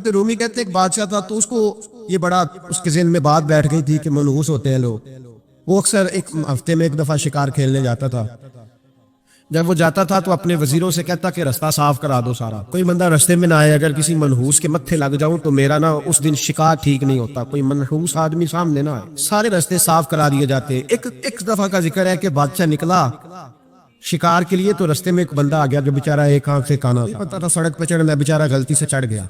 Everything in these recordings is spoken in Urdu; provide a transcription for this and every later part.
حضرت رومی کہتے ہیں ایک بادشاہ تھا، تو اس کو یہ بڑا اس کے ذہن میں بات بیٹھ گئی تھی کہ منحوس ہوتے ہیں لوگ. وہ اکثر ایک ہفتے میں ایک دفعہ شکار کھیلنے جاتا تھا. جب وہ جاتا تھا تو اپنے وزیروں سے کہتا کہ رستہ صاف کرا دو سارا، کوئی بندہ رستے میں نہ آئے، اگر کسی منحوس کے متھے لگ جاؤں تو میرا نا اس دن شکار ٹھیک نہیں ہوتا، کوئی منحوس آدمی سامنے نہ آئے. سارے رستے صاف کرا دیے جاتے. ایک دفعہ کا ذکر ہے کہ بادشاہ نکلا شکار کے لیے تو رستے میں ایک بندہ آ گیا جو بیچارہ ایک آنکھ سے کانا تھا. پتا تھا سڑک پہ چڑھنا، بیچارہ غلطی سے چڑھ گیا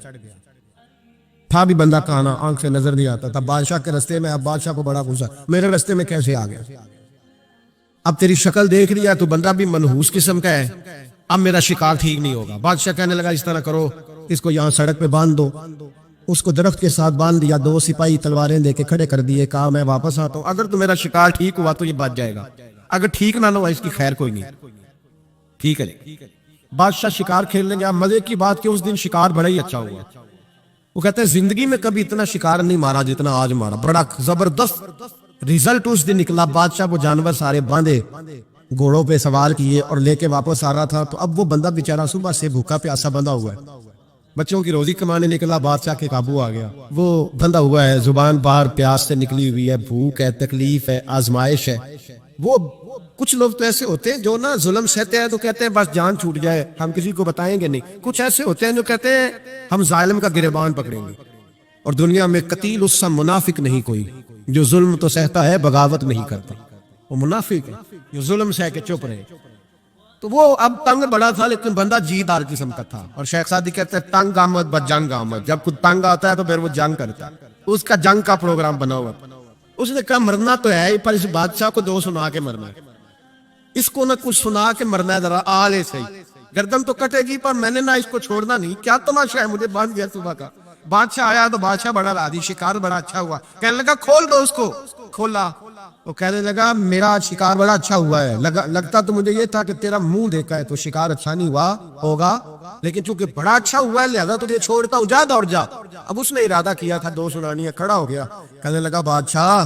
تھا بھی بندہ کانا، آنکھ سے نظر نہیں آتا تھا. بادشاہ کے رستے میں، اب بادشاہ کو بڑا غصہ، میرے رستے میں کیسے آ گیا؟ اب تیری شکل دیکھ لیا تو بندہ بھی منحوس قسم کا ہے، اب میرا شکار ٹھیک نہیں ہوگا. بادشاہ کہنے لگا اس طرح کرو، اس کو یہاں سڑک پہ باندھ دو. اس کو درخت کے ساتھ باندھ دیا، 2 سپاہی تلواریں لے کے کھڑے کر دیے، کہا میں واپس آتا ہوں، اگر تو میرا شکار ٹھیک ہوا تو یہ بچ جائے گا، اگر ٹھیک نہ ہوا اس کی خیر کوئی نہیں. ٹھیک ہے. بادشاہ شکار کھیلنے گیا. مزے کی بات کہ اس دن شکار بڑا ہی اچھا ہوا. وہ کہتے ہیں زندگی میں کبھی اتنا شکار نہیں مارا جتنا آج مارا، بڑا زبردست ریزلٹ اس دن نکلا. بادشاہ وہ جانور سارے باندھے، گھوڑوں پہ سوار کیے اور لے کے واپس آ رہا تھا. تو اب وہ بندہ بیچارہ صبح سے بھوکا پیاسا بندھا ہوا ہے، بچوں کی روزی کمانے نکلا، بادشاہ کے قابو آ گیا. وہ بندھا ہوا ہے، زبان باہر پیاس سے نکلی ہوئی ہے، بھوک ہے، تکلیف ہے، آزمائش ہے. وہ کچھ لوگ تو ایسے ہوتے ہیں جو نا ظلم سہتے ہیں تو کہتے ہیں بس جان چھوٹ جائے، ہم کسی کو بتائیں گے نہیں. کچھ ایسے ہوتے ہیں جو کہتے ہیں ہم ظالم کا گریبان پکڑیں گے. اور دنیا میں قتیل اس سا منافق نہیں کوئی جو ظلم تو سہتا ہے بغاوت نہیں کرتا. وہ منافق ہے جو ظلم سہ کے چپ رہے. تو وہ اب تنگ بڑا تھا لیکن بندہ جیدار قسم کا تھا. اور شیخ سعدی کہتے ہیں تنگ آمد بد جنگ آمد. جب کوئی تنگ آتا ہے تو پھر وہ جنگ کرتا ہے. اس کا جنگ کا پروگرام بنا ہوا. اس نے کہا مرنا تو ہے ہی، پر اس بادشاہ کو 2 سنا کے مرنا ہے، اس کو نہ کچھ سنا کے مرنا ہے، ذرا آلے صحیح. گردن تو کٹے گی پر میں نے نہ اس کو چھوڑنا نہیں. کیا تماشا ہے، مجھے باندھ گیا صبح کا. بادشاہ آیا تو بادشاہ بڑا راضی، شکار بڑا اچھا ہوا. کہنے لگا کھول دو اس کو. کھولا. وہ کہنے لگا میرا شکار بڑا اچھا ہوا ہے، لگتا تو مجھے یہ تھا کہ تیرا منہ دیکھا ہے تو شکار اچھا نہیں ہوا ہوگا، لیکن چونکہ بڑا اچھا ہوا ہے لہذا تجھے چھوڑتا ہوں، جا دوڑ جا. اب اس نے ارادہ کیا تھا 2 سنانی ہے، کھڑا ہو گیا. کہنے لگا بادشاہ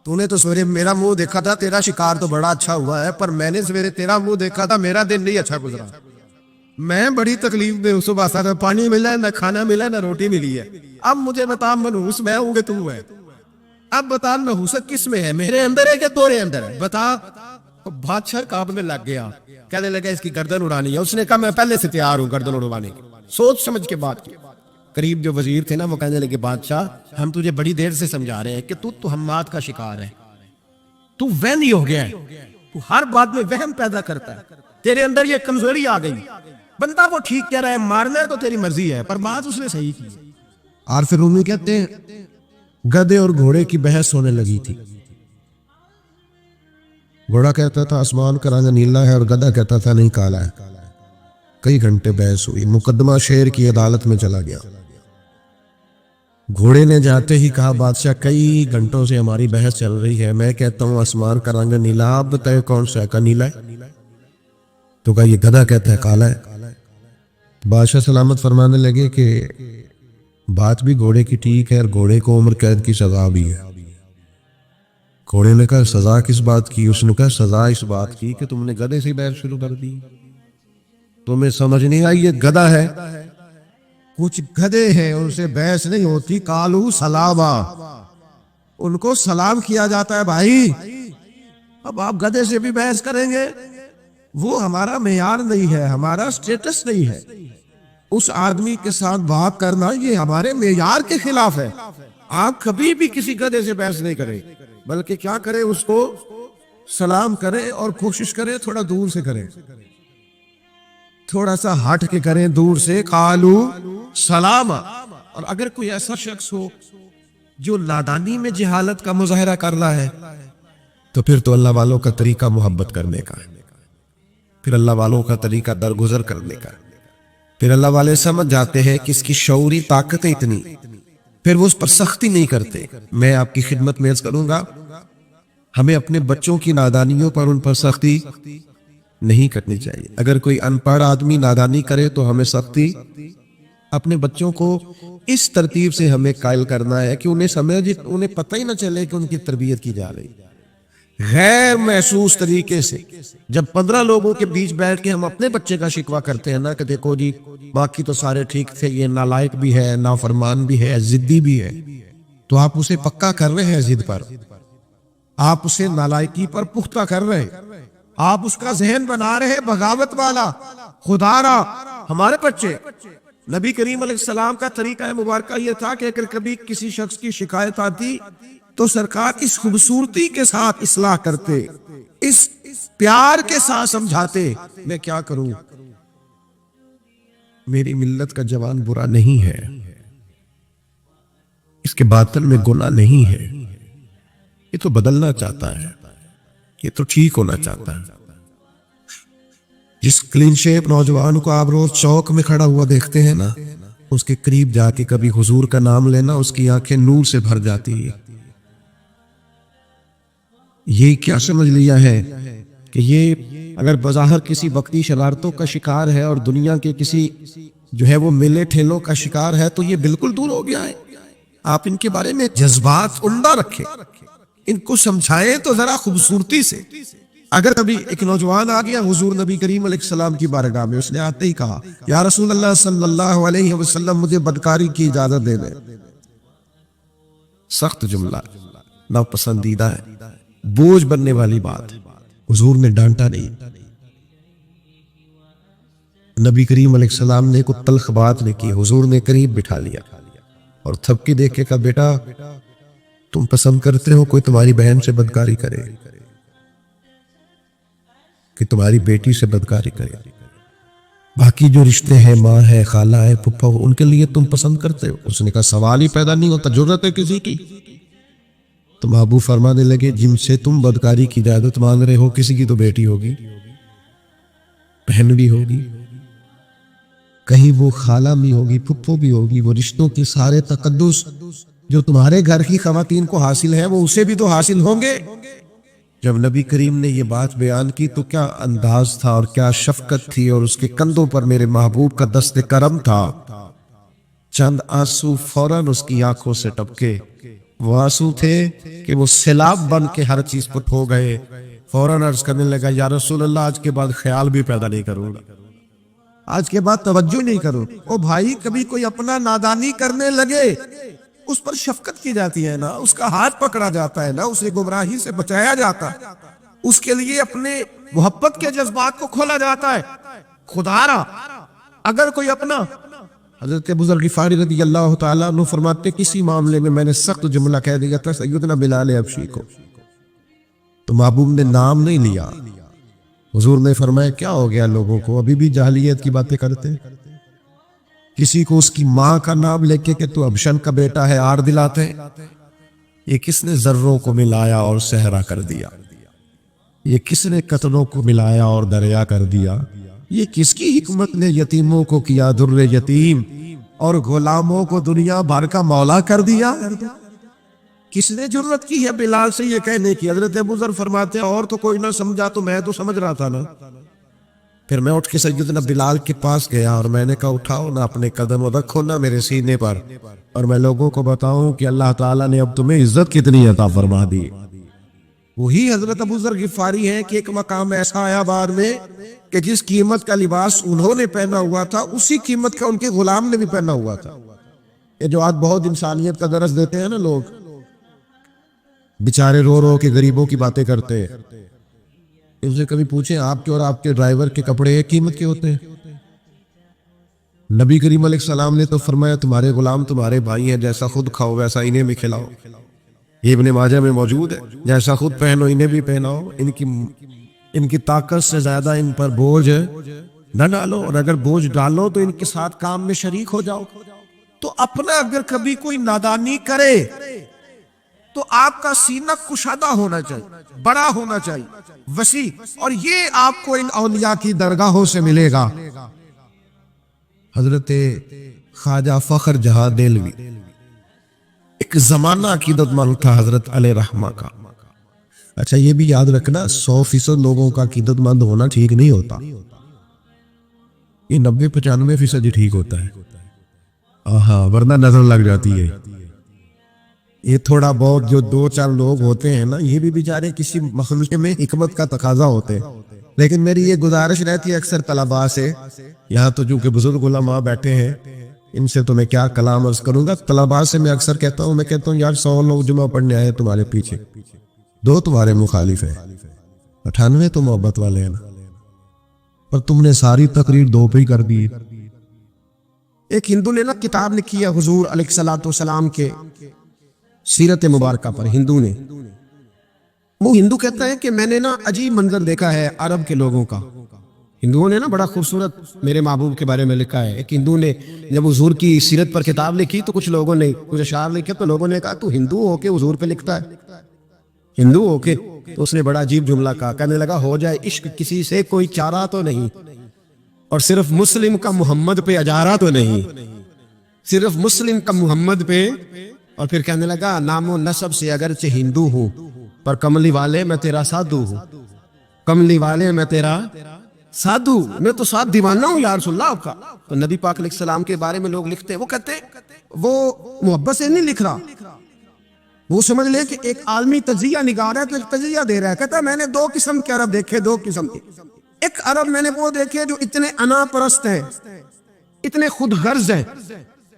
تو نے تو سویرے میرا منہ دیکھا تھا، تیرا شکار تو بڑا اچھا ہوا ہے، پر میں نے سویرے تیرا منہ دیکھا تھا، میرا دن نہیں اچھا گزرا. میں بڑی تکلیف میں صبح سے نہ پانی ملا ہے، نہ کھانا ملا ہے، نہ روٹی ملی ہے. اب مجھے بتا منحوس میں ہوں کہ تو ہے؟ اب بتا نحوست کس میں ہے، میرے اندر ہے کہ تیرے اندر ہے، بتا. بادشاہ کانپنے لگ گیا. کہنے لگا اس کی گردن اڑانی ہے. اس نے کہا میں پہلے سے تیار ہوں گردن اڑوانے کی. سوچ سمجھ کے بات کی. قریب جو وزیر تھے نا وہ کہنے لگے بادشاہ ہم تجھے بڑی دیر سے سمجھا رہے ہیں کہ تو توہمات کا شکار ہے، تو وہمی ہو گیا ہے، تو ہر بات میں وہم پیدا کرتا ہے، تیرے اندر یہ کمزوری آ گئی. بندہ وہ ٹھیک کہہ رہا ہے، مارنا ہے تو تیری مرضی ہے، پر بات اس نے صحیح کی. عارف رومی کہتے ہیں گدھے اور گھوڑے کی بحث ہونے لگی تھی. گھوڑا کہتا تھا آسمان کا رنگ نیلا ہے اور گدھا کہتا تھا نہیں کالا ہے. کئی گھنٹے بحث ہوئی، مقدمہ شیر کی عدالت میں چلا گیا. گھوڑے نے جاتے ہی کہا بادشاہ کئی گھنٹوں سے ہماری بحث چل رہی ہے، میں کہتا ہوں آسمان کا رنگ نیلا، آپ بتائیں کون سا کا نیلا ہے؟ تو کہا یہ گدھا کہتا ہے کالا ہے. بادشاہ سلامت فرمانے لگے کہ بات بھی گھوڑے کی ٹھیک ہے اور گھوڑے کو عمر قید کی سزا بھی ہے. گھوڑے نے کہا سزا کس بات کی؟ اس نے کہا سزا اس بات کی کہ تم نے گدھے سے بحث شروع کر دی، تمہیں سمجھ نہیں آئی یہ گدھا ہے. کچھ گدھے ہیں ان سے بحث نہیں ہوتی، کالو سلاما، ان کو سلام کیا جاتا ہے بھائی. اب آپ گدھے سے بھی بحث کریں گے، وہ ہمارا معیار نہیں ہے، ہمارا سٹیٹس نہیں ہے. اس آدمی کے ساتھ بات کرنا یہ ہمارے معیار کے خلاف ہے. آپ کبھی بھی کسی گدھے سے بحث نہیں کریں، بلکہ کیا کریں اس کو سلام کریں اور کوشش کریں تھوڑا دور سے کریں، تھوڑا سا ہٹ کے کریں دور سے. قالو سلام. اور اگر کوئی ایسا شخص ہو جو نادانی میں جہالت کا مظاہرہ کر رہا ہے تو پھر تو اللہ والوں کا طریقہ محبت کرنے کا ہے، پھر اللہ والوں کا طریقہ درگزر کرنے کا، پھر اللہ والے سمجھ جاتے ہیں کہ اس کی شعوری طاقت اتنی، پھر وہ اس پر سختی نہیں کرتے. میں آپ کی خدمت میں عرض کروں گا ہمیں اپنے بچوں کی نادانیوں پر ان پر سختی نہیں کرنی چاہیے. اگر کوئی ان پڑھ آدمی نادانی کرے تو ہمیں سختی، اپنے بچوں کو اس ترتیب سے ہمیں قائل کرنا ہے کہ انہیں پتہ ہی نہ چلے کہ ان کی تربیت کی جا رہی. غیر محسوس طریقے سے جب 15 لوگوں کے بیچ بیٹھ کے ہم اپنے بچے کا شکوہ کرتے ہیں نا کہ دیکھو جی باقی تو سارے ٹھیک تھے، یہ نالائق بھی ہے، نافرمان بھی ہے، ضدی بھی ہے، تو آپ اسے پکا کر رہے ہیں ضد پر، آپ اسے نالائکی پر پختہ کر رہے ہیں، آپ اس کا ذہن بنا رہے ہیں بغاوت والا، خدا را۔ ہمارے بچے، نبی کریم علیہ السلام کا طریقہ مبارکہ یہ تھا کہ اگر کبھی کسی شخص کی شکایت آتی تو سرکار اس خوبصورتی کے ساتھ اصلاح کرتے، اس پیار کے ساتھ سمجھاتے، میں کیا کروں، میری ملت کا جوان برا نہیں ہے، اس کے باطن میں گناہ نہیں ہے، یہ تو بدلنا چاہتا ہے، یہ تو ٹھیک ہونا چاہتا ہے۔ جس کلین شیپ نوجوان کو آپ روز چوک میں کھڑا ہوا دیکھتے ہیں نا، اس کے قریب جا کے کبھی حضور کا نام لینا اس کی آنکھیں نور سے بھر جاتی ہے۔ یہ کیا سمجھ لیا ہے کہ یہ اگر بظاہر کسی وقتی شرارتوں کا شکار ہے اور دنیا کے کسی جو ہے وہ میلے ٹھیلوں کا شکار ہے تو یہ بالکل دور ہو گیا ہے۔ آپ ان کے بارے میں جذبات عمدہ رکھیں، ان کو سمجھائیں تو ذرا خوبصورتی سے۔ اگر کبھی ایک نوجوان آ گیا حضور نبی کریم علیہ السلام کی بارگاہ میں، اس نے آتے ہی کہا یا رسول اللہ صلی اللہ علیہ وسلم مجھے بدکاری کی اجازت دے دیں، سخت جملہ، ناپسندیدہ ہے، بوجھ بننے والی بات، حضور نے ڈانٹا نہیں، نبی کریم علیہ السلام نے کوئی تلخ بات نہیں کی، حضور نے قریب بٹھا لیا اور تھپکی دے کے کہا بیٹا تم پسند کرتے ہو کوئی تمہاری بہن سے بدکاری کرے کہ تمہاری بیٹی سے بدکاری کرے؟ باقی جو رشتے ہیں، ماں ہے، خالہ ہے، پھپھا ہو، ان کے لیے تم پسند کرتے ہو؟ اس نے کہا سوال ہی پیدا نہیں ہوتا، جرت ہے کسی کی؟ تو محبوب فرمانے لگے جن سے تم بدکاری کی اجازت مانگ رہے ہو کسی کی تو بیٹی ہوگی، بہن بھی ہوگی، کہیں وہ خالہ بھی ہوگی، پھپھو بھی ہوگی، وہ رشتوں کے سارے تقدس جو تمہارے گھر کی خواتین کو حاصل ہیں وہ اسے بھی تو حاصل ہوں گے۔ جب نبی کریم نے یہ بات بیان کی تو کیا انداز تھا اور کیا شفقت تھی، اور اس کے کندھوں پر میرے محبوب کا دست کرم تھا۔ چند آنسو فوراً اس کی آنکھوں سے ٹپکے، وہ آنسو تھے کہ وہ سیلاب بن کے ہر چیز پر ہو گئے۔ فوراً عرض کرنے لگا یا رسول اللہ آج کے بعد خیال بھی پیدا نہیں کروں گا، آج کے بعد توجہ نہیں کروں۔ او بھائی کبھی کوئی اپنا نادانی کرنے لگے اس پر شفقت کی جاتی ہے نا، اس کا ہاتھ پکڑا جاتا ہے نا، اسے گمراہی سے بچایا جاتا ہے، اس کے لیے اپنے محبت کے جذبات کو کھولا جاتا ہے۔ خدا را اگر کوئی اپنا، حضرت ابو ذر غفاری رضی اللہ تعالیٰ عنہ فرماتے کسی معاملے میں میں نے سخت جملہ کہہ دیا تھا سیدنا بلال حبشی کو، تو محبوب نے نام نہیں لیا، حضور نے فرمایا کیا ہو گیا لوگوں کو ابھی بھی جاہلیت کی باتیں کرتے ہیں؟ کسی کو اس کی ماں کا نام لے کے کہ تو ابشن کا بیٹا ہے آر دلاتے ہیں؟ یہ کس نے ذروں کو ملایا اور صحرا کر دیا؟ یہ کس نے قطروں کو ملایا اور دریا کر دیا؟ یہ کس کی حکمت نے یتیموں کو کیا در یتیم اور غلاموں کو دنیا بھر کا مولا کر دیا؟ کس نے جرت کی ہے بلال سے یہ کہنے کی؟ حضرت ابو ذر فرماتے ہیں اور تو کوئی نہ سمجھا تو میں تو سمجھ رہا تھا نا۔ پھر میں اٹھ کے سیدنا بلال کے پاس گیا اور میں نے کہا اٹھاؤ نا اپنے قدم اور رکھو نا میرے سینے پر، اور میں لوگوں کو بتاؤں کہ اللہ تعالیٰ نے اب تمہیں عزت کتنی عطا فرما دی۔ وہی حضرت ابو ذر غفاری ہے کہ ایک مقام ایسا آیا بعد میں کہ جس قیمت کا لباس انہوں نے پہنا ہوا تھا اسی قیمت کا ان کے غلام نے بھی پہنا ہوا تھا۔ یہ جو آج بہت انسانیت کا درس دیتے ہیں نا لوگ، بیچارے رو رو کے غریبوں کی باتیں کرتے ہیں، ان سے کبھی پوچھیں آپ کے اور آپ کے ڈرائیور کے کپڑے ایک قیمت کے ہوتے ہیں؟ نبی کریم علیہ السلام نے تو فرمایا تمہارے غلام تمہارے بھائی ہیں، جیسا خود کھاؤ ویسا انہیں بھی کھلاؤ، یہ ابن ماجہ میں موجود ہے، جیسا خود پہنو انہیں بھی پہناؤ، ان کی طاقت سے زیادہ ان پر بوجھ نہ ڈالو، اور اگر بوجھ ڈالو تو ان کے ساتھ کام میں شریک ہو جاؤ۔ تو اپنا اگر کبھی کوئی نادانی کرے تو آپ کا سینہ کشادہ ہونا چاہیے، بڑا ہونا چاہیے، وسیع، اور یہ آپ کو ان اولیاء کی درگاہوں سے ملے گا۔ حضرت خواجہ فخر جہاں دہلوی ایک زمانہ عقیدت مند تھا حضرت علیہ رحمہ کا۔ اچھا یہ بھی یاد رکھنا 100% لوگوں کا عقیدت مند ہونا ٹھیک نہیں ہوتا، یہ 90-95% ہی ٹھیک ہوتا ہے، ورنہ نظر لگ جاتی ہے۔ یہ تھوڑا بہت جو دو چار لوگ ہوتے ہیں نا، یہ بھی بیچارے کسی مخلوق میں حکمت کا تقاضا ہوتے ہیں. لیکن میری یہ گزارش رہتی ہے اکثر طلباء سے، یہاں تو چونکہ بزرگ علماء بیٹھے ہیں، ان سے تو میں کیا کلام عرض کروں گا. طلباء سے میں اکثر کہتا ہوں، میں کہتا ہوں یار 100 لوگ جمعہ پڑھنے آئے تمہارے پیچھے، 2 تمہارے مخالف ہیں، 98 تو محبت والے ہیں نا، پر تم نے ساری تقریر 2 پہ ہی کر دی. ایک ہندو نے نا کتاب لکھی ہے حضور علیہ الصلوۃ والسلام کے سیرت مبارکہ پر. ہندو نے، وہ ہندو کہتا ہے کہ میں نے نا عجیب منظر دیکھا ہے عرب کے لوگوں کا. ہندوؤں نے نا بڑا خوبصورت میرے محبوب کے بارے میں لکھا ہے. ایک ہندو نے جب حضور کی سیرت پر کتاب لکھی تو کچھ لوگوں نے کچھ اشعار لکھے، تو لوگوں نے کہا تو ہندو ہو کے حضور پہ لکھتا ہے، ہندو ہو کے. تو اس نے بڑا عجیب جملہ کہا، کہنے لگا ہو جائے عشق کسی سے کوئی چارہ تو نہیں، اور صرف مسلم کا محمد پہ اجارہ تو نہیں، صرف مسلم کا محمد پہ. اور پھر کہنے لگا نام و نسب سے اگرچہ ہندو ہوں، پر کملی والے میں تیرا سادھو ہوں، کملی والے میں تیرا سادھو، میں تو ساتھ دیوانہ ہوں یا رسول اللہ آپ کا. تو نبی پاک علیہ السلام کے بارے میں لوگ لکھتے ہیں، وہ کہتے ہیں وہ محبت سے نہیں لکھ رہا، وہ سمجھ لے کہ ایک عالمی تجزیہ نگار ہے تو ایک تجزیہ دے رہا ہے. کہتا ہے میں نے 2 قسم کے عرب دیکھے، 2 قسم کے. ایک عرب میں نے وہ دیکھے جو اتنے انا پرست ہیں، اتنے خود غرض ہیں،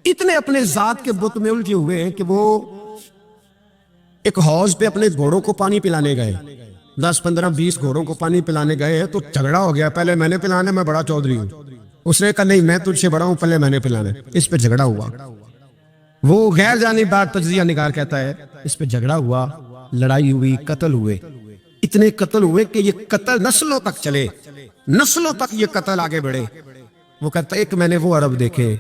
اتنے اپنے ذات کے بت میں الجھے ہوئے ہیں کہ وہ ایک حوض پہ اپنے گھوڑوں کو پانی پلانے گئے، 10 15 20 گھوڑوں کو پانی پلانے گئے ہیں. تو جھگڑا ہو گیا، پہلے میں نے پلانا، میں بڑا چودھری ہوں. اس نے کہا نہیں میں تجھ سے بڑا ہوں، پہلے میں نے پلانا. اس پہ جھگڑا ہوا. وہ غیر جانبدار تجزیہ نگار کہتا ہے اس پہ جھگڑا ہوا، لڑائی ہوئی، قتل ہوئے. اتنے قتل ہوئے کہ یہ قتل نسلوں تک چلے، نسلوں تک یہ قتل آگے بڑھے. وہ کہتا ہے ایک میں نے وہ عرب دیکھے.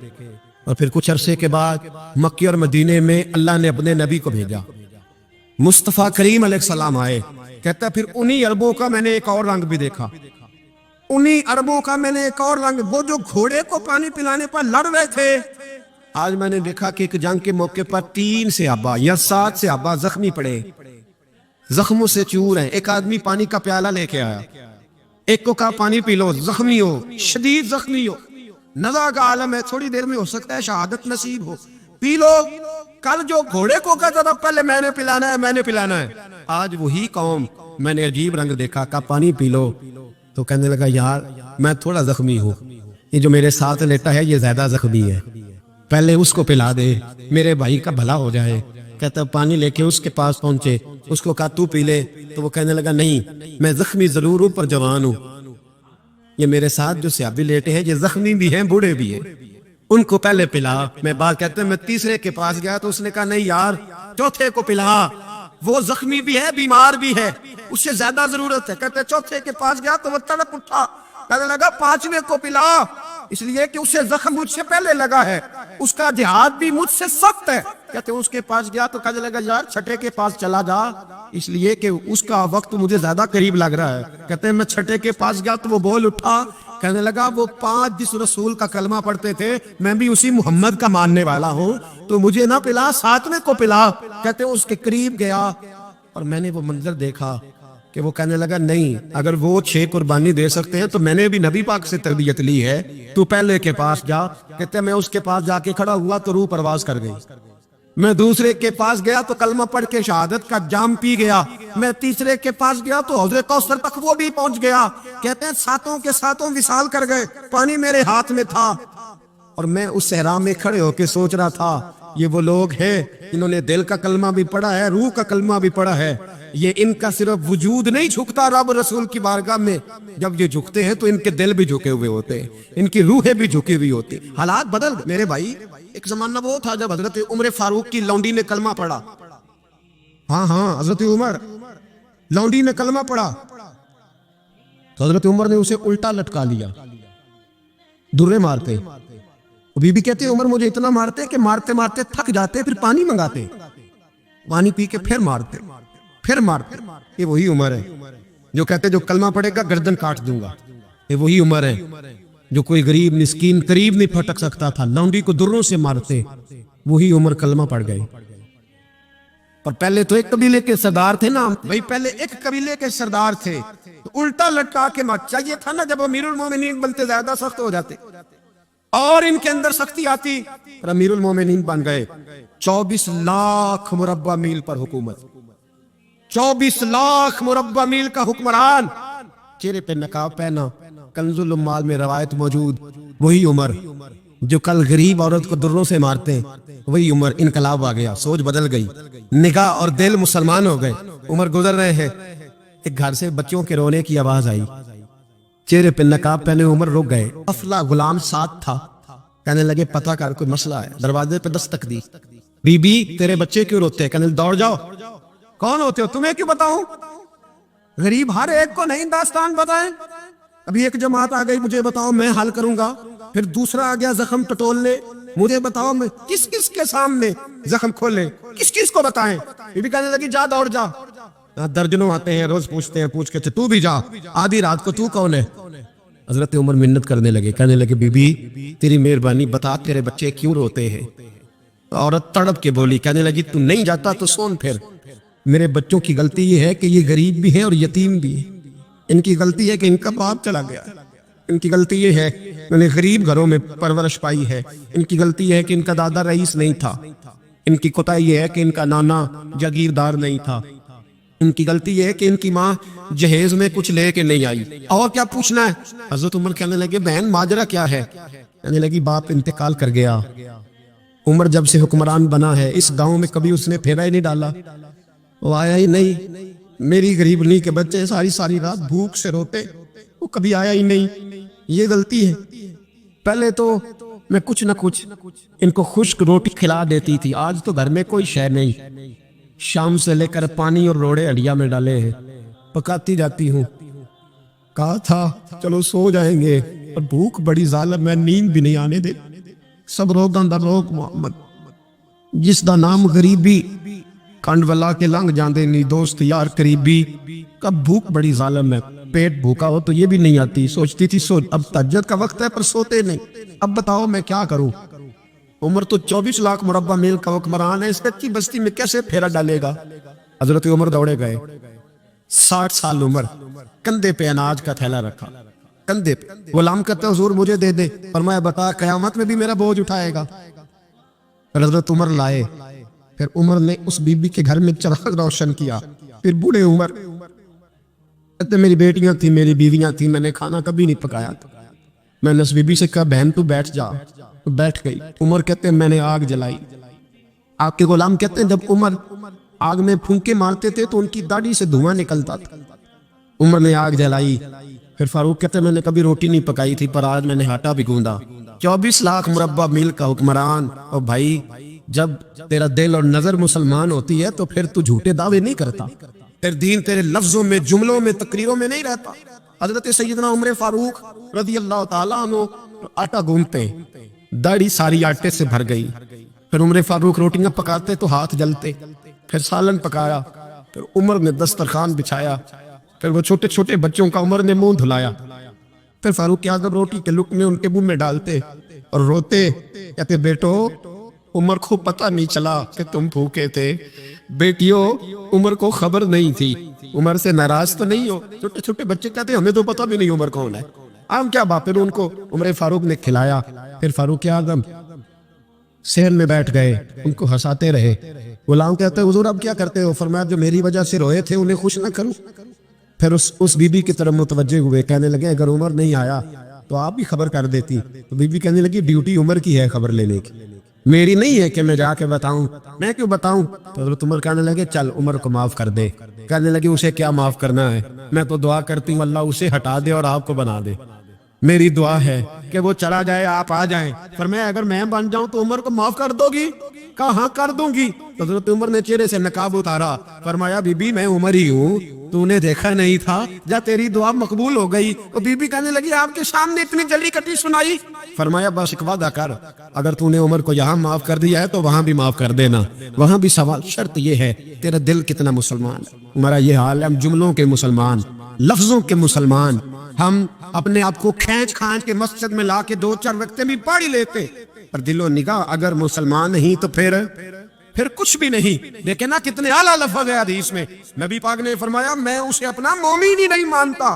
اور پھر کچھ عرصے کے بعد مکے اور مدینے میں اللہ نے اپنے نبی کو بھیجا، مصطفیٰ کریم علیہ السلام آئے. کہتا ہے پھر انہی عربوں کا میں نے ایک اور رنگ بھی دیکھا، انہی عربوں کا میں نے ایک اور رنگ، وہ جو گھوڑے کو پانی پلانے پر لڑ رہے تھے. آج میں نے دیکھا کہ ایک جنگ کے موقع پر 3 صحابہ یا 7 صحابہ زخمی پڑے، زخموں سے چور ہیں. ایک آدمی پانی کا پیالہ لے کے آیا، ایک کو کہا پانی پی لو، زخمی ہو، شدید زخمی ہو، نزا کا عالم ہے، تھوڑی دیر میں ہو سکتا ہے شہادت نصیب ہو، پی لو. کل جو گھوڑے کو کہتا تھا پہلے میں نے پلانا ہے، میں نے پلانا ہے، آج وہی قوم میں نے عجیب رنگ دیکھا، کہا پانی پی لو. تو کہنے لگا یار میں تھوڑا زخمی ہوں، یہ جو میرے ساتھ لیٹا ہے یہ زیادہ زخمی ہے، پہلے اس کو پلا دے، میرے بھائی کا بھلا ہو جائے. کہتا پانی لے کے اس کے پاس پہنچے، اس کو کہا تو پی لے. تو وہ کہنے لگا نہیں میں زخمی ضرور ہوں پر جوان ہوں، یہ میرے ساتھ جو صحابی لیٹے ہیں یہ زخمی بھی ہیں، بوڑھے بھی ہیں، ان کو پہلے پلا. میں بات کہتے ہیں میں تیسرے کے پاس گیا تو اس نے کہا نہیں یار چوتھے کو پلا، وہ زخمی بھی ہے، بیمار بھی ہے، اس سے زیادہ ضرورت ہے. کہتے ہیں چوتھے کے پاس گیا تو وہ تڑپ اٹھا، کہنے لگا 5ویں کو پلا، اس لیے کہ اسے زخم مجھ سے پہلے لگا ہے، اس کا جہاد بھی مجھ سے سخت ہے. کہتے ہیں اس کے پاس گیا تو کہنے لگا یار 6 کے پاس چلا جا، اس لیے کہ اس کا وقت مجھے زیادہ قریب لگ رہا ہے. کہتے ہیں میں 6 کے پاس گیا تو وہ بول اٹھا، کہنے لگا وہ 5 جس رسول کا کلمہ پڑھتے تھے میں بھی اسی محمد کا ماننے والا ہوں، تو مجھے نہ پلا 7ویں کو پلا. کہتے ہیں اس کے قریب گیا اور میں نے وہ منظر دیکھا کہ وہ کہنے لگا نہیں اگر وہ 6 قربانی دے سکتے ہیں تو میں نے بھی نبی پاک سے تربیت لی ہے، تو پہلے کے پاس جا. کہتے ہیں میں اس کے پاس جا کے کھڑا ہوا تو روح پرواز کر گئی. میں دوسرے کے پاس گیا تو کلمہ پڑھ کے شہادت کا جام پی گیا. میں تیسرے کے پاس گیا تو حوض کوثر تک وہ بھی پہنچ گیا. کہتے ہیں 7 کے 7 وصال کر گئے، پانی میرے ہاتھ میں تھا اور میں اس صحرا میں کھڑے ہو کے سوچ رہا تھا یہ وہ لوگ ہیں انہوں نے دل کا کلمہ بھی پڑھا ہے، روح کا کلمہ بھی پڑھا ہے. یہ ان کا صرف وجود نہیں جھکتا رب رسول کی بارگاہ میں، جب یہ جھکتے ہیں تو ان کے دل بھی جھکے ہوئے ہوتے ہیں، ان کی روحیں بھی جھکی ہوئی ہوتی. حالات بدل گئے میرے بھائی. ایک زمانہ وہ تھا جب حضرت عمر فاروق کی لونڈی نے کلمہ پڑھا. ہاں حضرت عمر لونڈی نے کلمہ پڑھا تو حضرت عمر نے اسے الٹا لٹکا لیا، درے مارتے. بی بی کہتے عمر مجھے اتنا مارتے کہ مارتے مارتے تھک جاتے، پھر پانی منگاتے، پانی پی کے پھر مارتے پھر مارتے. یہ وہی عمر ہے جو کہتے جو کلمہ پڑھے گا گردن کاٹ دوں گا. یہ وہی عمر ہے جو کوئی غریب مسکین قریب نہیں پھٹک سکتا تھا، لونڈی کو دروں سے مارتے. وہی عمر کلمہ پڑھ گئے. پر پہلے تو ایک قبیلے کے سردار تھے نا بھائی، پہلے ایک قبیلے کے سردار تھے تو الٹا لٹکا کے مار. چاہیے تھا نا جب امیر المومنین بنتے زیادہ سخت ہو جاتے. اور ان کے اندر سختی آتی، امیر المومنین بن گئے۔ 24 لاکھ مربع میل پر حکومت، 24 لاکھ مربع میل کا حکمران، چہرے پہ نقاب پہنا، کنز الاموال میں روایت موجود، وہی عمر جو کل غریب عورت کو دروں سے مارتے، وہی عمر۔ انقلاب آ گیا، سوچ بدل گئی، نگاہ اور دل مسلمان ہو گئے۔ عمر گزر رہے ہیں، ایک گھر سے بچوں کے رونے کی آواز آئی، چہرے پہ نقاب پہنے عمر رک گئے۔ افلا غلام ساتھ تھا، کہنے لگے پتہ کر کوئی مسئلہ ہے۔ دروازے پہ دستک دی، بی بی تیرے بچے کیوں روتے ہیں؟ کہنے لگے دوڑ جاؤ، کون ہوتے ہو؟ تمہیں کیوں بتاؤں؟ غریب ہر ایک کو نہیں داستان بتائیں۔ ابھی ایک جماعت آ گئی، مجھے بتاؤ میں حل کروں گا۔ پھر دوسرا آ گیا زخم ٹٹولنے، مجھے بتاؤ میں کس کس کے سامنے زخم کھولے، کس کس کو بتائیں؟ بی بی کہنے لگی جا دوڑ جا۔ درجنوں آتے ہیں، روز پوچھتے ہیں، پوچھ کے تو بھی جا، آدھی رات کو تو کون ہے؟ حضرت عمر منت کرنے لگے، کہنے لگے بی بی تیری مہربانی بتا تیرے بچے کیوں روتے ہیں؟ عورت تڑپ کے بولی، کہنے لگی تو نہیں جاتا تو سون پھر۔ میرے بچوں کی غلطی یہ ہے کہ یہ غریب بھی ہیں اور یتیم بھی ہیں، ان کی غلطی ہے کہ ان کا باپ چلا گیا، ان کی غلطی یہ ہے انہوں نے غریب گھروں میں پرورش پائی ہے، ان کی غلطی ہے کہ ان کا دادا رئیس نہیں تھا، ان کی کوتاہی یہ ہے کہ ان کا نانا جاگیردار نہیں تھا، ان کی غلطی یہ ہے کہ ان کی ماں جہیز میں کچھ لے کے نہیں آئی، اور کیا پوچھنا ہے؟ حضرت عمر کہنے لگے بہن ماجرا کیا ہے؟ کہنے لگی باپ انتقال کر گیا، عمر جب سے حکمران بنا ہے اس گاؤں میں کبھی اس نے پھیرا ہی نہیں ڈالا، وہ آیا ہی نہیں، میری غریبنی کے بچے ساری ساری رات بھوک سے روتے، وہ کبھی آیا ہی نہیں، یہ غلطی ہے۔ پہلے تو میں کچھ نہ کچھ ان کو خشک روٹی کھلا دیتی تھی، آج تو گھر میں کوئی شے نہیں، شام سے لے کر پانی اور روڑے ہڈیا میں ڈالے ہیں، پکاتی جاتی ہوں۔ کہا تھا چلو سو جائیں گے، اور بھوک بڑی ظالم ہے، نیند بھی نہیں آنے دے، سب روگاں دا روگ محمد، جس دا نام غریبی، کنڈ والا کے لنگ جاندے نہیں دوست یار قریبی، کب بھوک بڑی ظالم ہے، پیٹ بھوکا ہو تو یہ بھی نہیں آتی، سوچتی تھی سو اب تہجد کا وقت ہے پر سوتے نہیں، اب بتاؤ میں کیا کروں؟ عمر تو 24 لاکھ مربع میل کا حکمران ہے، اس کچی بستی میں کیسے پھیرا ڈالے گا؟ حضرت عمر دوڑے گئے، 60 سال عمر، کندھے پہ اناج کا تھیلا رکھا، کندھے پہ، غلام کہتے حضور مجھے دے دے، فرمایا بتا قیامت میں بھی میرا بوجھ اٹھائے گا؟ پھر حضرت عمر لائے، پھر عمر نے اس بی بی کے گھر میں چراغ روشن کیا، پھر بوڑھے عمر کہتے میری بیٹیاں تھیں، میری بیویاں تھیں، میں نے کھانا کبھی نہیں پکایا تھا، میں نے اس بی بی سے کہا بہن تو بیٹھ جا، تو بیٹھ گئی۔ عمر کہتے میں نے آگ جلائی، آپ کے غلام کہتے ہیں جب عمر آگ میں پھونکے مارتے تھے تو ان کی داڑھی سے دھواں نکلتا تھا، عمر نے آگ جلائی۔ پھر فاروق کہتے میں نے کبھی روٹی نہیں پکائی تھی پر آج میں نے آٹا بھی گوندا۔ 24 لاکھ مربع میل کا حکمران، اور بھائی جب تیرا دل اور نظر مسلمان ہوتی ہے تو پھر تو جھوٹے دعوے نہیں کرتا، پھر دین تیرے لفظوں میں، جملوں میں، تقریروں میں نہیں رہتا۔ حضرت سیدنا عمر فاروق رضی اللہ تعالیٰ عنہ آٹا گوندتے، داڑھی ساری آٹے سے بھر گئی، پھر عمر فاروق روٹیاں پکاتے تو ہاتھ جلتے، پھر سالن پکایا، پھر عمر نے دسترخوان بچھایا، پھر وہ چھوٹے چھوٹے بچوں کا عمر نے منہ دھلایا، پھر فاروق اعظم روٹی کے لقمے ان کے منہ میں ڈالتے اور روتے، کہتے بیٹو عمر کو پتہ نہیں چلا کہ تم بھوکے تھے، بیٹیوں عمر کو خبر نہیں تھی، عمر سے ناراض تو نہیں ہو؟ چھوٹے چھوٹے بچے کہتے ہمیں تو پتہ بھی نہیں عمر کون ہے، ہم کیا باپ؟ پھر ان کو عمر فاروق نے کھلایا، پھر فاروق اعظم صحن میں بیٹھ گئے، ان کو ہنساتے رہے۔ غلام کہتے ہیں حضور اب کیا کرتے ہو؟ فرمایا جو میری وجہ سے روئے تھے انہیں خوش نہ کروں؟ پھر اس بی بی کی طرف متوجہ ہوئے، کہنے لگے اگر عمر نہیں آیا تو آپ بھی خبر کر دیتی۔ تو بی بی کہنے لگی ڈیوٹی عمر کی ہے خبر لینے کی، میری نہیں ہے کہ میں جا کے بتاؤں، میں کیوں بتاؤں؟ تو حضرت عمر کہنے لگے چل عمر کو معاف کر دے۔ کہنے لگے اسے کیا معاف کرنا ہے، میں تو دعا کرتی ہوں اللہ اسے ہٹا دے اور آپ کو بنا دے، میری دعا ہے کہ وہ چلا جائے آپ آ جائیں۔ فرمایا اگر میں بن جاؤں تو عمر کو معاف کر دو گی؟ کہا ہاں کر دوں گی۔ تو حضرت عمر نے چہرے سے نقاب اتارا، فرمایا بی بی میں عمر ہی ہوں، تو نے دیکھا نہیں تھا، جا تیری دعا مقبول ہو گئی۔ تو بی بی کہنے لگی آپ کے سامنے اتنی جلی کٹی سنائی؟ فرمایا بس ایک وعدہ کر، اگر تو نے عمر کو یہاں معاف کر دیا ہے تو وہاں بھی معاف کر دینا، وہاں بھی سوال شرط یہ ہے تیرا دل کتنا مسلمان ہے۔ ہمارا یہ حال ہے، ہم جملوں کے مسلمان، لفظوں کے مسلمان، ہم اپنے آپ کو کھینچ کھانچ کے مسجد میں لا کے 2-4 وقتیں بھی پڑھ لیتے، پر دل و نگاہ اگر مسلمان نہیں تو پھر کچھ بھی نہیں۔ دیکھیں نا کتنے اعلیٰ لفظ ہے حدیث میں، نبی پاک نے فرمایا میں اسے اپنا مومن ہی نہیں مانتا